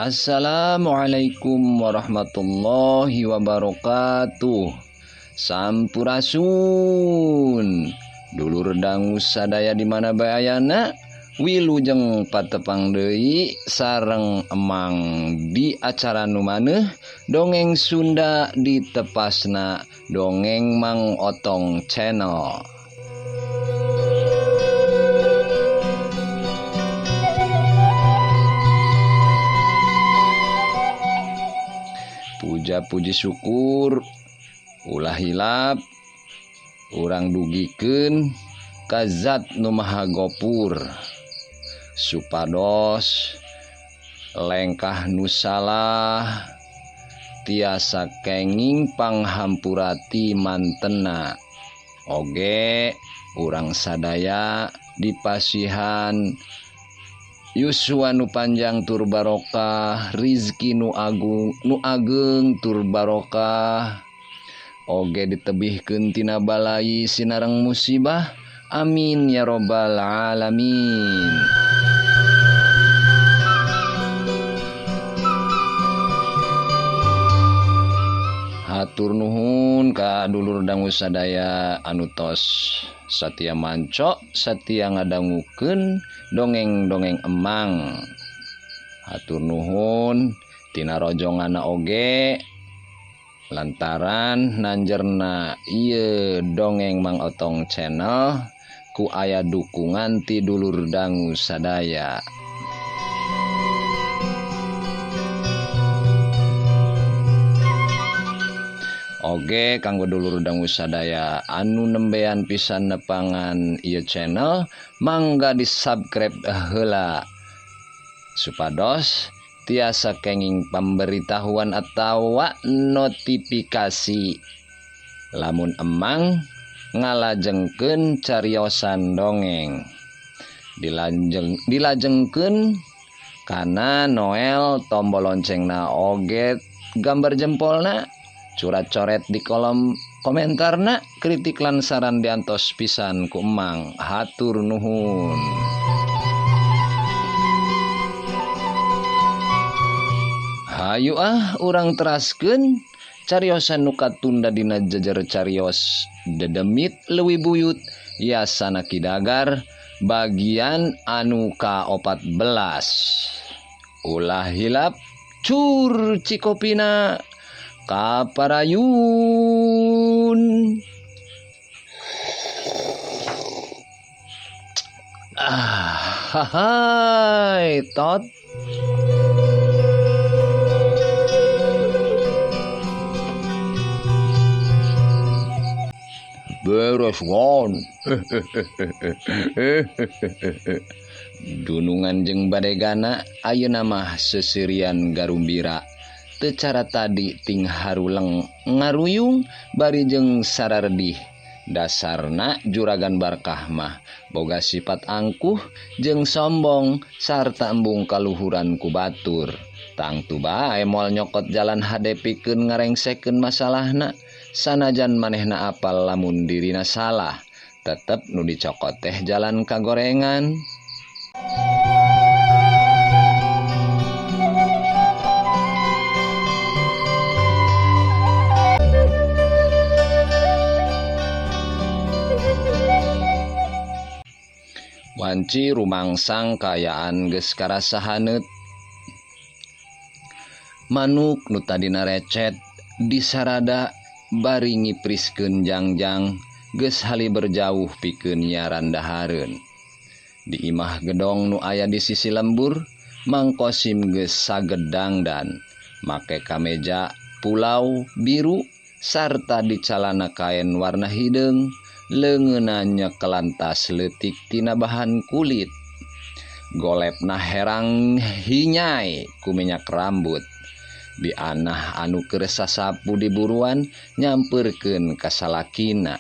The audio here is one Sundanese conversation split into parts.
Assalamualaikum warahmatullahi wabarakatuh. Sampurasun dulur dangu sadaya di mana bae ayana, wilujeng patepang deui sareng emang di acara nu maneuh dongeng Sunda di tepasna dongeng Mang Otong Channel. Puja puji syukur ulah hilap urang dugikeun ka Zat nu Maha Gopur, supados lengkah nu salah tiasa kenging panghampurati mantenna. Oge urang sadaya dipasihan yuswa nu panjang tur barokah, rizki nu ageng tur barokah, oge ditebihkeun tina balai sinareng musibah. Amin ya robbal alamin. Hatur nuhun ka dulur dangu sadaya anu tos satia manco satia ngadangukeun dongeng-dongeng emang. Hatur nuhun tina rojonganna oge lantaran nanjerna ieu dongeng Mang Otong Channel ku aya dukungan ti dulur dangu sadaya. Oge kanggo dulur dangu sadaya anu nembean pisan nepangan ieu channel, mangga di subscribe heula supados tiasa kenging pemberitahuan atawa notifikasi lamun emang ngalajengkeun cariosan dongeng. Dilajengkeun kana Noel tombol loncengna oge gambar jempolna, curat coret di kolom komentarna, kritik lan saran diantos pisan ku emang. Hatur nuhun. Hayu urang teraskeun cariosan nu katunda dina jejer carios dedemit leuwih buyut yasana Kidagar bagian anu ka-14. Ulah hilap cur cikopina kaparayun. Hai tot. Beres won. Dunungan jeung badegana ayeuna mah sesirian garumbira. Teu cara tadi ting haruleng ngaruyung bari jeung sarardih. Dasarna juragan Barkah mah boga sifat angkuh jeung sombong sarta embung kaluhuran ku batur. Tangtu bae moal nyokot jalan hadepikeun ngarengsekeun masalahna. Sanajan manehna apal lamun dirina salah, tetep nu dicokot teh jalan kagorengan. Wanci rumangsang kayaan geus karasa haneut. Manuk nu tadina recet disarada bari ngipriskeun jangjang geus hali berjauh pikeun nyaran dahareun. Di imah gedong nu aya di sisi lembur, Mang Kosim geus sagedang dan make kameja pulau biru sarta di calana kain warna hideung, leungeunna nyekelan tas leutik tina bahan kulit. Golepna herang hinyai ku minyak rambut. Bi anah anu keur sasapu di buruan nyampeurkeun ka salakina.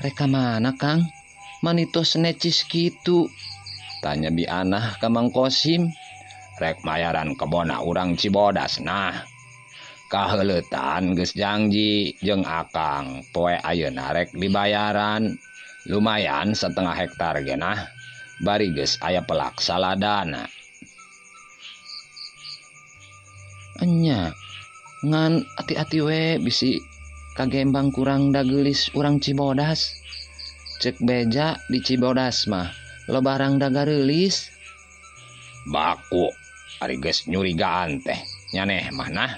"Reka mana Kang? Manitos necis kitu?" tanya bi anah ka Mang Kosim. "Rek mayaran kebona urang Cibodas nah. Kaheuleutan geus janji jeung akang poe ayeuna rek dibayaran. Lumayan 1/2 hektar ge nah. Bari geus aya pelak saladana." Enya ngan hati-hati we bisi kagembang kurang dagelis urang Cibodas. Cek beja di Cibodas mah lo barang dagarelis. Baku ari geus nyurigaan teh nyaneh mah nah.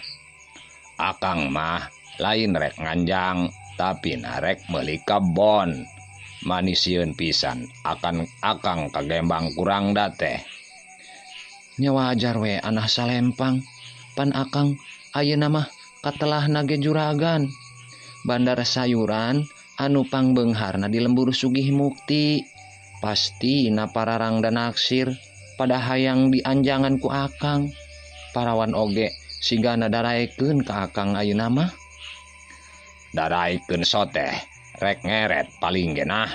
Akang mah lain rek nganjang tapi narek meuli kebon. Manisieun pisan akan akang kagembang kurang da teh. Nya wajar we anah salempang pan akang ayeuna mah katelah nage juragan bandar sayuran anu pangbeungharna di lembur Sugih Mukti. Pasti na pararang dan naksir pada hayang dianjangan ku akang. Parawan oge sigana daraekeun ka akang ayeuna mah. Daraekeun soteh rek ngeret paling genah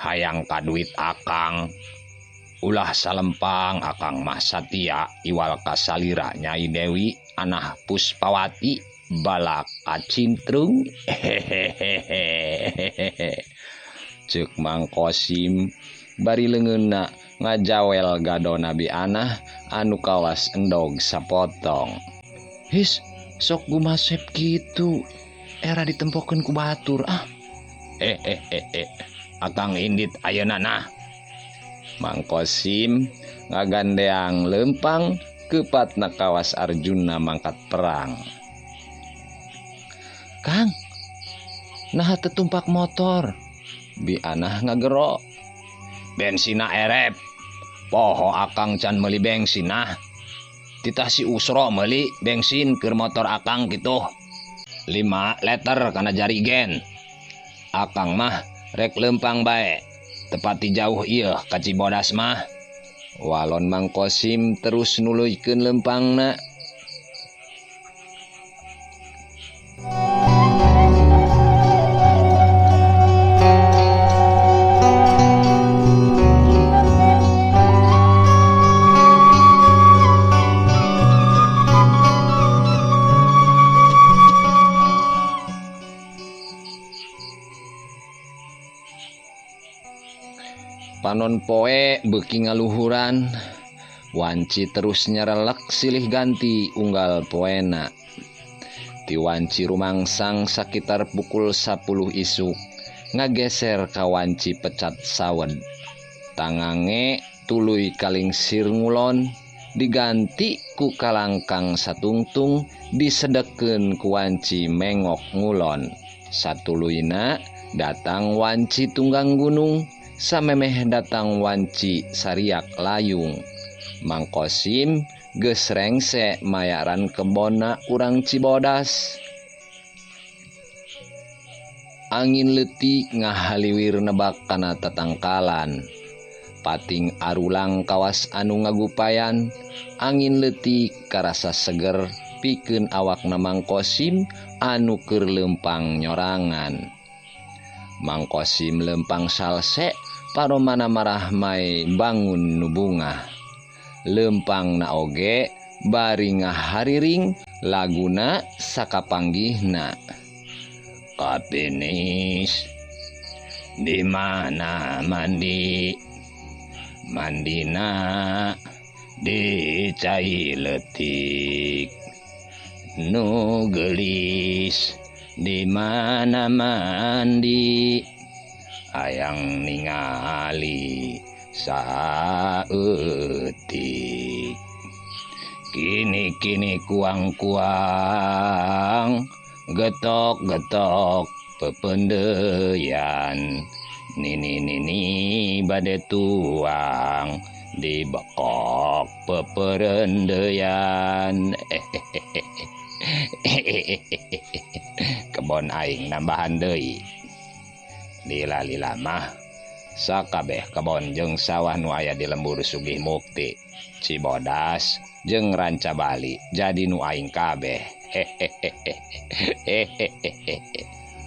hayang ka duit akang. Ulah salempang akang mah satia iwal ka salira Nyai Dewi anah Puspawati balak acintrung. Ceuk Mang Kosim bari leungeunna ngajawel gado Nabi Anah anu kawas endog sapotong. His sok gumasep kitu era ditempokeun ku batur ah. Akang indit ayeuna nah. Mang Kosim ngagandeang lempang keupatna kawas Arjuna mangkat perang. Kang, nah tetumpak motor. Bi Anah ngagero. Bensina erep. Poho akang can meuli bensin nah. Titah si Usro meuli bensin keur motor akang kitu. 5 liter kana jarigen. Akang mah rek lempang bae. Tepati jauh ieu ka Cibodas mah. Walon Mang Kosim terus nuluykeun lempangna. Panon poe beuki ngaluhuran. Wanci terus nyarelek silih ganti unggal poena. Ti wanci rumangsang sakitar pukul 10 isuk. Ngageser ka wanci pecat sawed. Tangange tuluy kalingsir ngulon. Diganti ku kalangkang satungtung. Disedekeun ku wanci mengok ngulon. Satuluyna datang wanci tunggang gunung. Samemeh datang wanci sariak layung. Mang Kosim geus rengse mayaran kebonna urang Cibodas. Angin leutik ngahaliwir nebak kana tatangkalan. Pating arulang kawas anu ngagupayan. Angin leutik karasa seger pikeun awakna Mang Kosim anu keur lempang nyorangan. Mang Kosim lempang salse paromana marah mai bangun nu bungah. Lempang na oge bari ngahariring laguna sakapanggihna. Kapinis di mana mandi? Mandina di cai leutik. Nu gelis di mana mandi? Hayang ningali saeutik. Kini kuang-kuang getok-getok pependeyan. Nini bade tuang dibekok peperendeyan. Kebon aing nambahan deui. Lila mah sakabeh kebon jeung sawah nu aya di lembur Sugih Mukti, Cibodas jeung Ranca Bali jadi nu aing kabeh.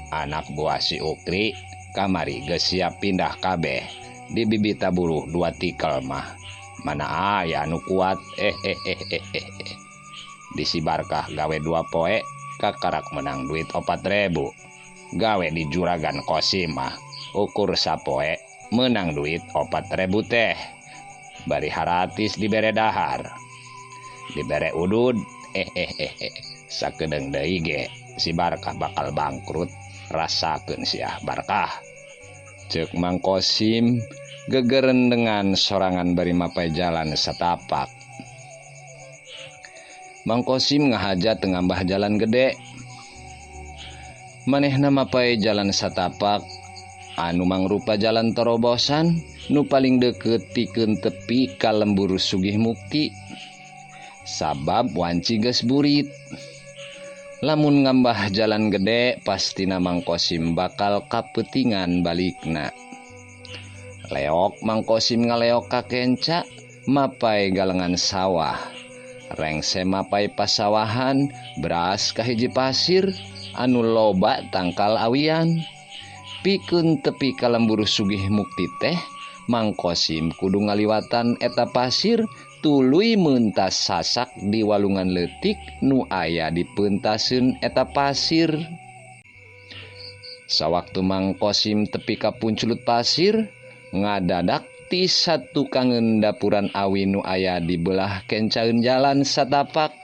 Anak buah si Ukri kamari geus siap pindah kabeh. Di bibita buruh 2 tikel mah mana aya anu kuat. Disibarkah gawe 2 poe kakarak menang duit 4.000. Gawe di juragan Kosim mah ukur sapoe menang duit 4.000 teh. Bari haratis dibere dahar, dibere udud, sakedeng deui ge si Barkah bakal bangkrut, rasakeun sia Barkah. Ceuk Mang Kosim gegeren dengan sorangan bari mapai jalan satapak. Mang Kosim ngahaja teu ngambah jalan gede. Manehna mapai jalan satapak anu mangrupa jalan terobosan nu paling deukeut pikeun tepi ka lembur Sugih Mukti. Sabab wanci geus burit. Lamun ngambah jalan gede pastina Mang Kosim bakal kapeutingan balikna. Leok Mang Kosim ngaleok ka kenca mapai galengan sawah. Rengse mapai pasawahan beras ka hiji pasir anu loba tangkal awian. Pikeun tepi ka lembur Sugih Mukti teh Mang Kosim kudu ngaliwatan eta pasir tuluy meuntas sasak di walungan leutik nu aya di peuntaseun eta pasir. Sawaktu Mang Kosim tepi ka punculut pasir, ngadadak ti satukangeun dapuran awi nu aya di belah kencaeun jalan satapak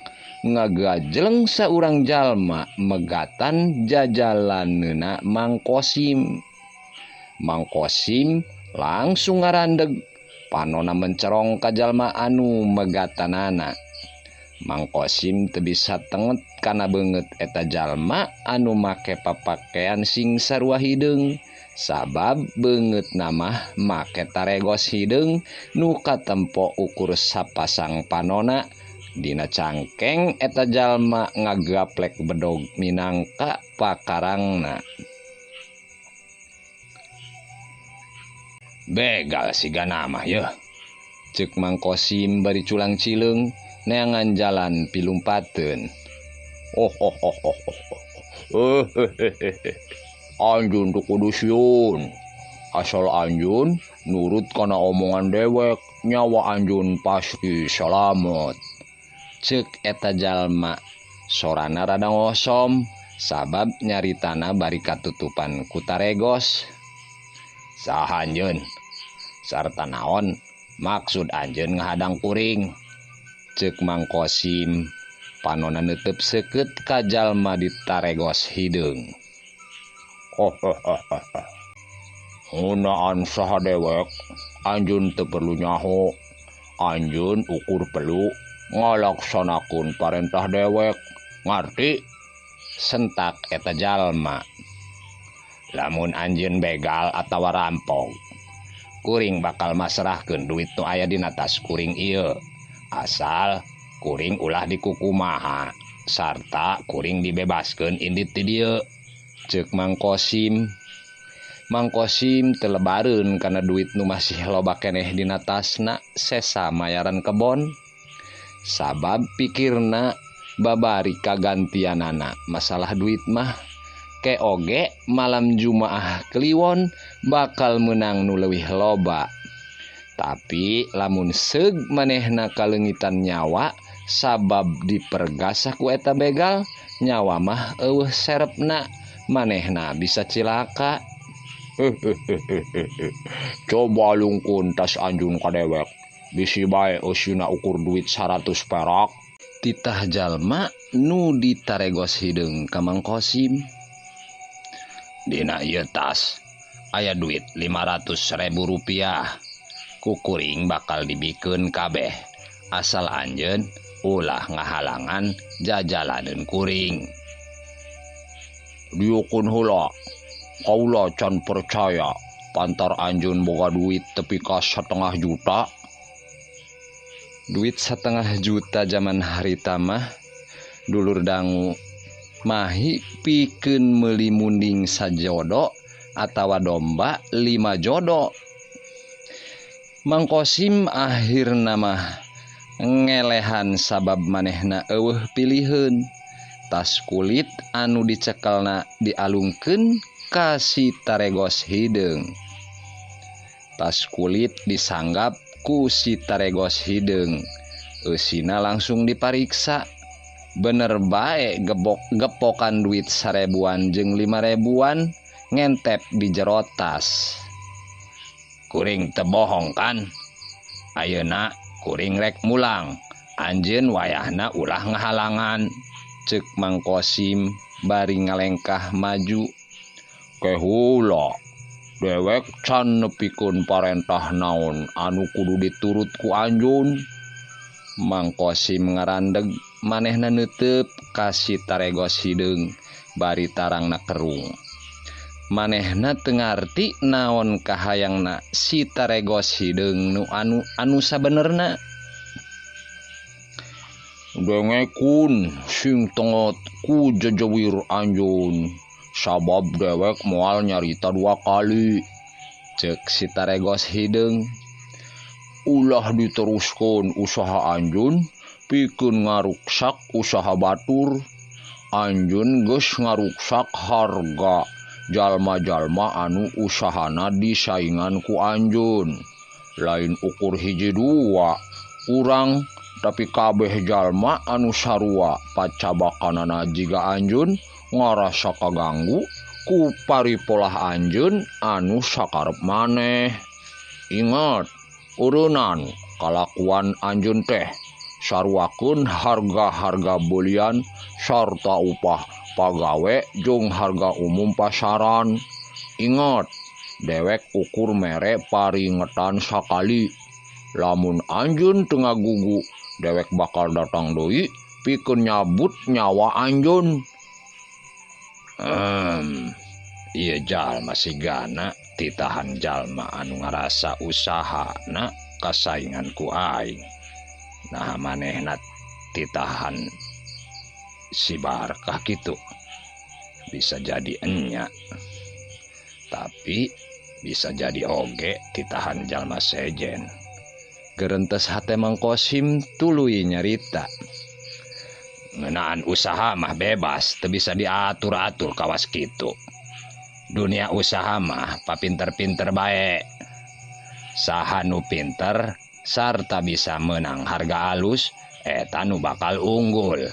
ngagajleng saurang jalma megatan jajalaneuna Mang Kosim. Mang Kosim langsung ngarandeg, panonna mencerong ka jalma anu megatanana. Mang Kosim teu bisa tenget kana beungeut eta jalma anu make papakean sing sarua hideung, sabab beungeutna mah make taregos hideung nu katempo ukur sapasang panonna. Dina cangkeng eta jalma ngagaplek bedog minangka pakarangna. Begal sigana mah yeuh, ceuk Mang Kosim bari culang cileung neangan jalan pilumpateun. Anjeun teu kudu sieun. Asal anjeun nurut kana omongan dewek, nyawa anjeun pasti salamet. Ceuk eta jalma sorana rada ngosom sabab nyaritana bari katutupan ku taregos. Saha anjeun? Sarta naon maksud anjeun ngahadang kuring? Ceuk Mang Kosim panonna neuteup seukeut ka jalma di taregos hideung. Ngeunaan saha dewek, anjeun teu perlu nyaho. Anjeun ukur perlu ngalaksanakeun parentah dewek, ngarti? Sentak eta jalma. Lamun anjeun begal atawa rampok, kuring bakal masrahkeun duit nu aya dina tas kuring ieu. Asal kuring ulah dikukumaha sarta kuring dibebaskeun indit ti dieu, ceuk Mang Kosim. Mang Kosim teu lebareun kana duit nu masih loba keneh dina tasna sesa mayaran kebon. Sabab pikirna babari kagantianana masalah duit mah ke oge malam Jumaah Kliwon bakal menang nu leuwih loba. Tapi lamun seug manehna kalengitan nyawa sabab dipergasah ku eta begal, nyawa mah eueuh serepna, manehna bisa cilaka. Coba lungkun tas anjeun ka dewek, bisi bae eusina ukur duit 100 perak. Titah jalma nu ditaregos hideung ka Mang Kosim. Dina ieu tas aya duit 500.000 rupiah. Ku kuring bakal dibikeun kabeh asal anjeun ulah ngahalangan jajalaneun kuring. Dieukun heula, kaula can percaya pantar anjeun boga duit tepi ka 1,5 juta. Duit 1,5 juta zaman harita mah dulur dangu mahi pikeun meuli munding sajodo atawa domba 5 jodo. Mang Kosim akhirna mah ngelehan sabab manehna eueuh piliheun. Tas kulit anu dicekelna dialungkeun ka si taregos hideung. Tas kulit disanggap ku si taregos hideung. Eusina langsung dipariksa. Bener bae gepokan duit 1.000-an jeung 5.000-an ngentep di jero tas. Kuring teu bohong kan? Ayeuna kuring rek mulang anjeun wayahna ulah ngahalangan, ceuk Mang Kosim bari ngalengkah maju. Kehula dewek can nepikeun parentah naon anu kudu diturut ku anjeun. Mang Kosim ngarandeg manehna neuteup ka si Taregos Hideung bari tarangna kerung. Manehna teu ngarti naon kahayangna si Taregos Hideung nu anu sabenerna. Dengekun sing tengot ku jejewir anjeun, sabab dewek moal nyarita 2 kali, ceuk si Taregos Hideung. Ulah diteruskeun usaha anjeun pikeun ngaruksak usaha batur. Anjeun geus ngaruksak harga jalma-jalma anu usahana disaingan ku anjeun. Lain ukur 1-2 urang, tapi kabeh jalma anu sarua pacabakanana jiga anjeun ngarasa kaganggu ku paripolah anjeun anu sakarep maneh. Ingat, ureunan kalakuan anjeun teh saruakeun harga-harga beulian sarta upah pagawe jeung harga umum pasaran. Ingat, dewek ukur mere paringetan sakali. Lamun anjeun teu ngagugu, dewek bakal datang deui pikeun nyabut nyawa anjeun. Ieu jalma sigana titahan jalma anu ngarasa usahana kasaingan ku aing. Nah manehna titahan si Barkah kitu. Bisa jadi enya, tapi bisa jadi oge titahan jalma sejen. Gerentes hate Mang Kosim tuluy nyarita. Ngeunaan usaha mah bebas, teu bisa diatur-atur kawas kitu. Dunia usaha mah papinter-pinter bae. Saha nu pinter sarta bisa menang harga alus, eta nu bakal unggul.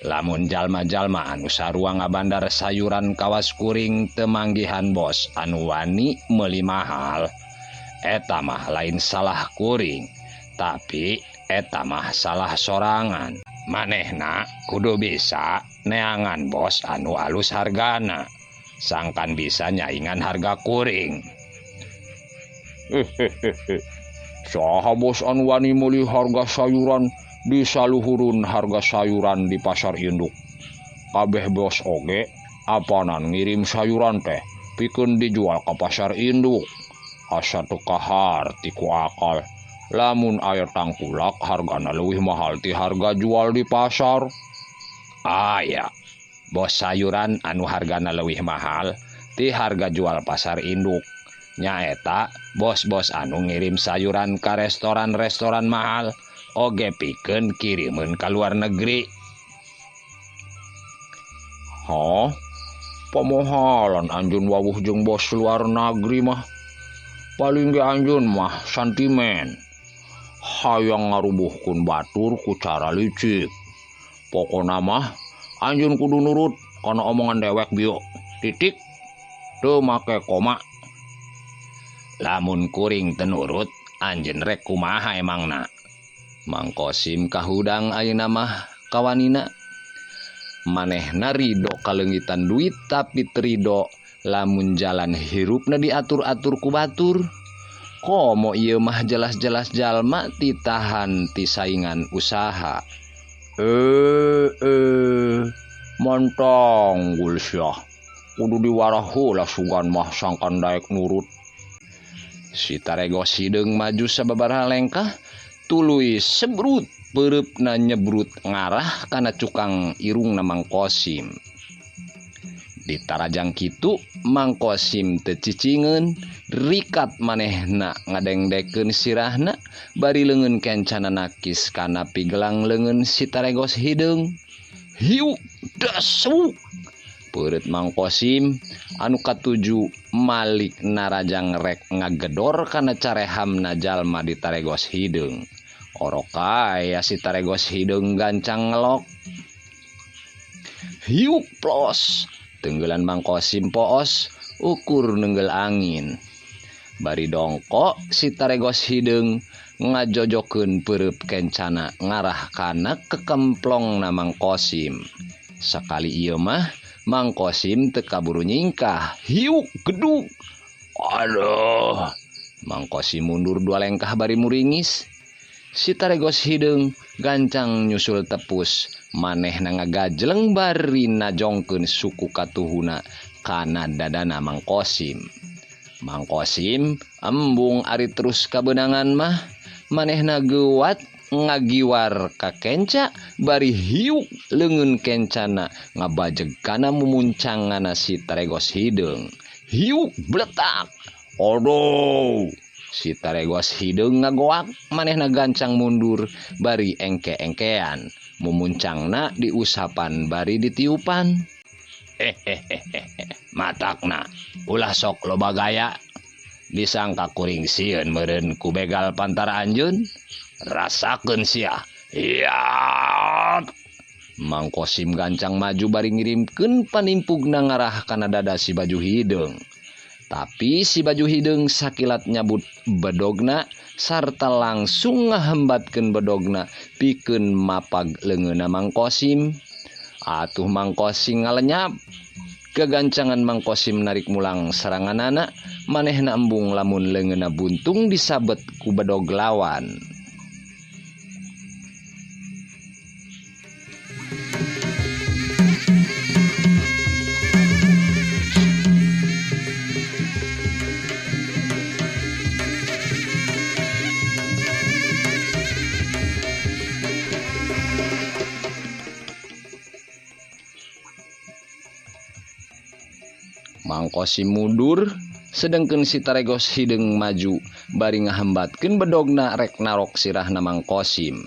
Lamun jalma-jalma anu sarua ngabandar sayuran kawas kuring teu manggihan bos anu wani meuli mahal, eta mah lain salah kuring, tapi eta mah salah sorangan. Manehna kudu bisa neangan bos anu alus hargana, sangkan bisa nyaingan harga kuring. Saha bos anu wani meuli harga sayuran bisa luhurun harga sayuran di pasar induk. Kabeh bos oge apanan ngirim sayuran teh pikeun dijual ka pasar induk. Asa teu kaharti ku akal, lamun aya tangkulak hargana leuwih mahal ti harga jual di pasar. Aya bos sayuran anu hargana leuwih mahal ti harga jual pasar induk. Nyaeta bos-bos anu ngirim sayuran ka restoran-restoran mahal oge pikeun kirimeun ka luar negeri. Hah? Pamahalan anjeun wawuh jeung bos luar negeri mah. Paling ge anjeun mah santimen. Hayang ngarubuhkeun batur ku cara licik. Pokona mah anjeun kudu nurut kana omongan dewek bieu. Titik. Teu make koma. Lamun kuring teu nurut, anjeun rek kumaha emangna? Mang Kosim kahudang ayeuna mah kawanina. Manehna ridho kalengitan duit tapi terido lamun jalan hirupna diatur-atur ku batur. Komo ieu mah jelas-jelas jalma titahan ti saingan usaha. Mantanggul syah. Kudu diwarah heula sugan mah sangkan daek nurut. Si Taregos Hideung maju sababaraha lengkah tuluy sebrut pereupna nyebrut ngarah kana cukang irungna Mang Kosim. Di tarajang kitu Mang Kosim teu cicingeun, rikat manehna ngadengdekeun sirahna bari leungeun kencanana kis kana pigelang leungeun si Taregos Hideung. Hiu dasu peureut Mang Kosim anu katuju malik narajang rek ngagedor kana carehamna jalma di Taregos Hideung. Orok aya si Taregos Hideung gancang ngelok. Hiu plos tenggelan Mang Kosim poos ukur nenggel angin. Bari dongko si Taregos Hideung ngajojokeun peureub kencana ngarah kana kekemplong na Mang Kosim. Sakali ieu mah Mang Kosim teu kaburu nyingkah, hiuk gedug. Aduh, Mang Kosim mundur 2 lengkah bari muringis. Si taregos hideung gancang nyusul tepus, manehna ngagajleng bari najongkeun suku katuhuna kana dadana Mang Kosim. Mang Kosim embung ari terus kabeunangan mah, manehna geuwat ngagiwar ka kenca bari hiuk leungeun kencana ngabajeg kana mumuncangana si taregos hideung. Hiuk bletak. Aduh, si taregos hideung ngagoak, manehna gancang mundur bari engke-engkean, mumuncangna diusapan bari ditiupan. Matakna ulah sok loba gaya, disangka kuring sieun meureun ku begal pantara anjeun. Rasakeun sia. Iya. Mang Kosim gancang maju bari ngirimkeun panimpugna ngarah kana dada si baju hideung. Tapi si baju hideung sakilat nyabut bedogna sarta langsung ngahembatkeun bedogna pikeun mapag leungeunna Mang Kosim. Atuh Mang Kosim ngalenyap. Kegancangan Mang Kosim narik mulang seranganana, manehna embung lamun leungeunna buntung disabet ku bedog lawan. Mang Kosim mundur, sedengkeun si taregos hideung maju bari ngahambatkeun bedogna rek narok sirahna Mang Kosim.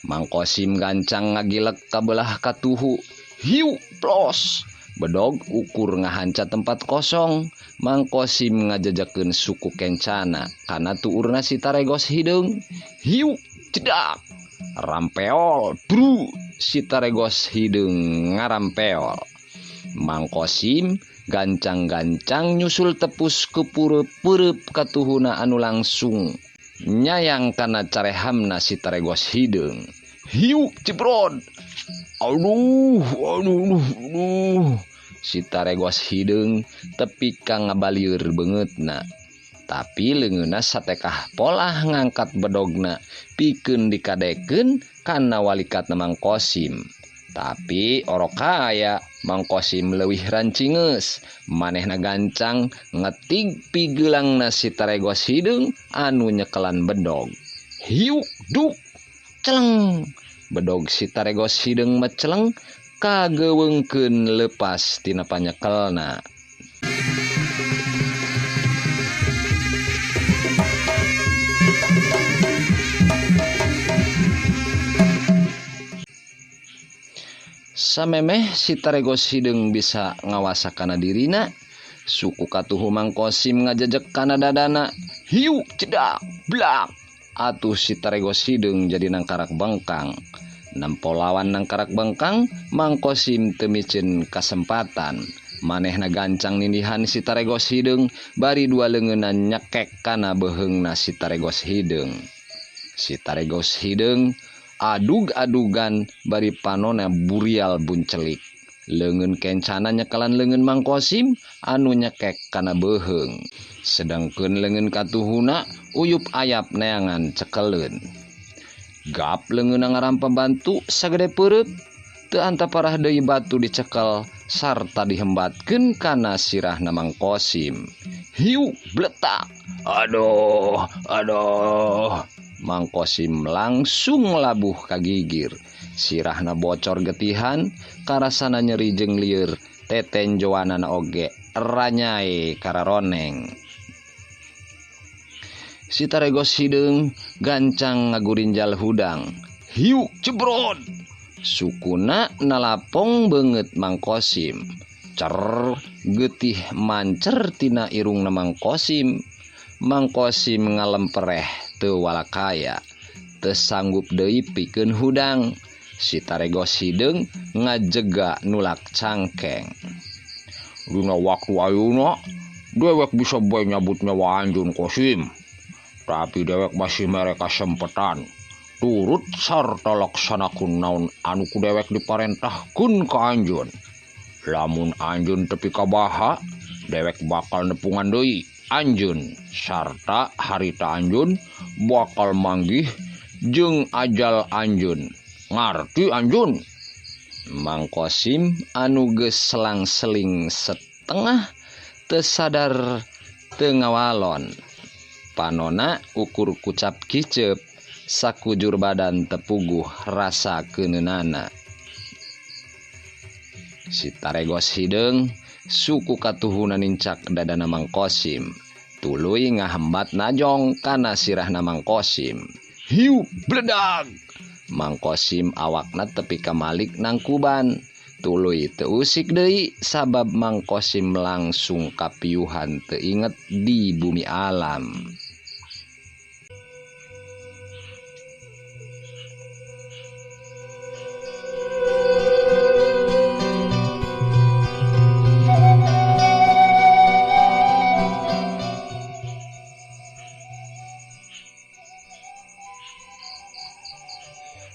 Mang Kosim gancang ngagilek ka beulah katuhu. Hiu plos. Bedog ukur ngahanca tempat kosong. Mang Kosim ngajajakeun suku kencana kana tuurna si taregos hideung. Hiu cedak. Rampeol, bru. Si taregos hideung ngarampeol. Mang Kosim gancang-gancang nyusul tepus ke pureup-pureup katuhuna anu langsung nyayang kana carehamna si taregos hideung. Hiu cebrod. Aduh. Si taregos hideung tepi ka ngabalieur beungeutna. Tapi leungeunna satekah polah ngangkat bedogna pikeun dikadekeun kana walikatna Mang Kosim. Tapi orok kaya Mang Kosim leuwih rancingeus, manehna gancang ngetig pigeulangna si taregos hideung anu nyekelan bedog. Hiu duk celeng. Bedog si taregos hideung meceleng kageweungkeun leupas tina panyekelna. Samemeh si taregos hideung bisa ngawasa kana dirina, suku katuhu Mang Kosim ngajejek kana dadana. Hiu cedak blak. Atuh si taregos hideung jadi nangkarak bengkang. Nempo lawan nangkarak bengkang, Mang Kosim teu miceun kasempatan. Manehna gancang nindihan si taregos hideung bari 2 leungeunna nyekek kana beheungna si taregos hideung. Si taregos hideung adug-adugan bari panona burial buncelik. Leungeun kencana nyekelan leungeun Mang Kosim anu nyekek kana beheung. Sedengkeun leungeun katuhuna uyup ayap neangan cekeleun. Gap leungeunna ngarampa bantu sagede peureut, teu anta parah deui batu dicekel sarta dihembatkeun kana sirahna Mang Kosim. Hiu bletak. Aduh. Mang Kosim langsung labuh kagigir. Sirahna bocor getihan, karasana nyeri jeung lieur, tetenjoanana oge ranyai kararoneng. Si taregos hideung gancang ngagurinjal hudang. Hiu cebrod. Sukuna nalapong beungeut Mang Kosim. Cer getih mancer tina irungna Mang Kosim. Mang Kosim ngalempereh teu walakaya, teu sanggup deui pikeun hudang. Si taregos hideung ngajega nulak cangkeng. Dina waktu ayeuna dewek bisa bae nyabut nyawa anjeun Kosim. Tapi dewek masih mereka sempetan turut sarta laksanakeun naon anu ku dewek diparentahkeun ka anjeun. Lamun anjeun tepi kabaha, dewek bakal nepungan deui anjeun sarta harita anjeun bakal manggih jeung ajal anjeun. Ngarti anjeun? Mang Kosim anu geus selang-seling setengah teu sadar teu ngawalon. Panona ukur kucap kicep sakujur badan tepuguh rasa keuneunaana. Si taregos hideung suku katuhuna nincak dadana Mang Kosim. Tuluy ngahambat najong kana sirahna Mang Kosim. Hiu bledag! Mang Kosim awakna tepi ka malik nangkuban. Tuluy teu usik deui sabab Mang Kosim langsung kapiuhan teu inget di bumi alam.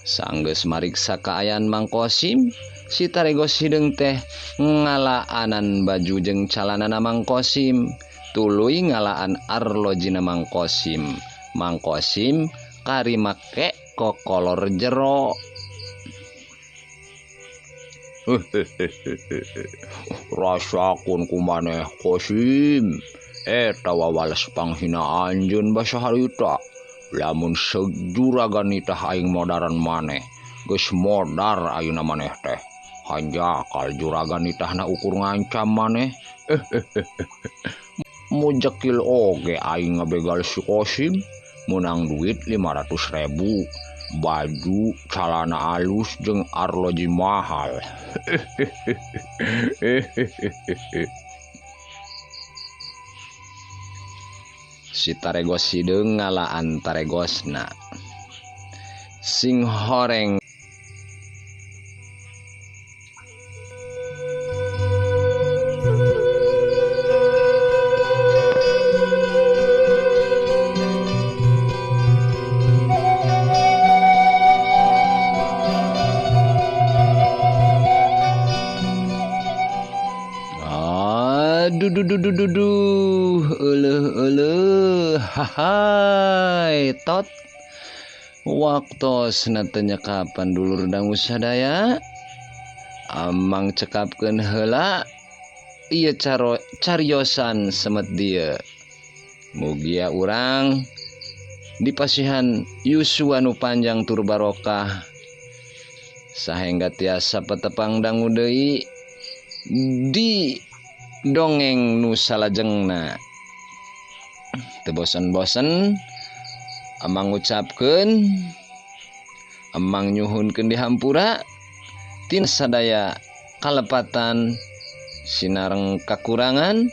Sanggeus mariksa kaayaan Mang Kosim, si taregos hideung teh ngalaanan baju jeung calanana Mang Kosim, tuluy ngalaan arlojina Mang Kosim. Mang Kosim kari make kokolor jero. Rasakeun kumaneh Kosim, eta wawales panghina anjeun basa harita. Lamun sejuragan nitah aing modaran maneh, geus modar ayeuna maneh teh. Hanjakal juragan nitahna ukur ngancam maneh. Mujekil oge aing ngabegal si Kosim, menang duit 500.000, baju, calana alus jeung arloji mahal. Si taregos hideung ngalaan taregosna. Sing horeng Hahai tot waktosna teu nyekapan dulur dangu sadaya. Amang cekapkeun heula ieu cariosan semet dieu. Mugia urang dipasihan yuswa nu panjang tur barokah sahengga tiasa petepang dangu deui di dongeng nu salajengna. Teu bosen-bosen amang ngucapkeun, amang nyuhunkeun di hampura tina sadaya kalepatan sinareng kakurangan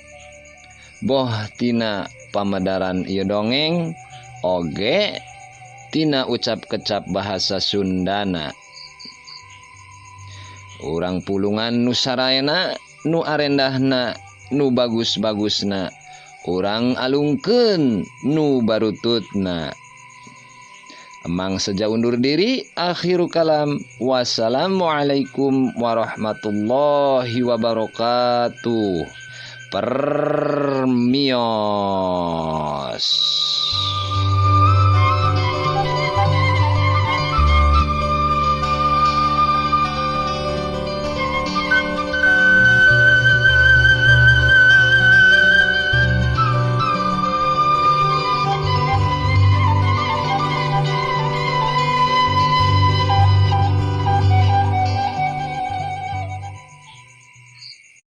boh tina pamadaran ieu dongeng oge tina ucap kecap bahasa Sundana. Urang pulungan nu sarayana nu arendahna nu bagus-bagusna urang alungkeun nu barututna. Emang saja undur diri. Akhiru kalam. Wassalamualaikum warahmatullahi wabarakatuh. Permios.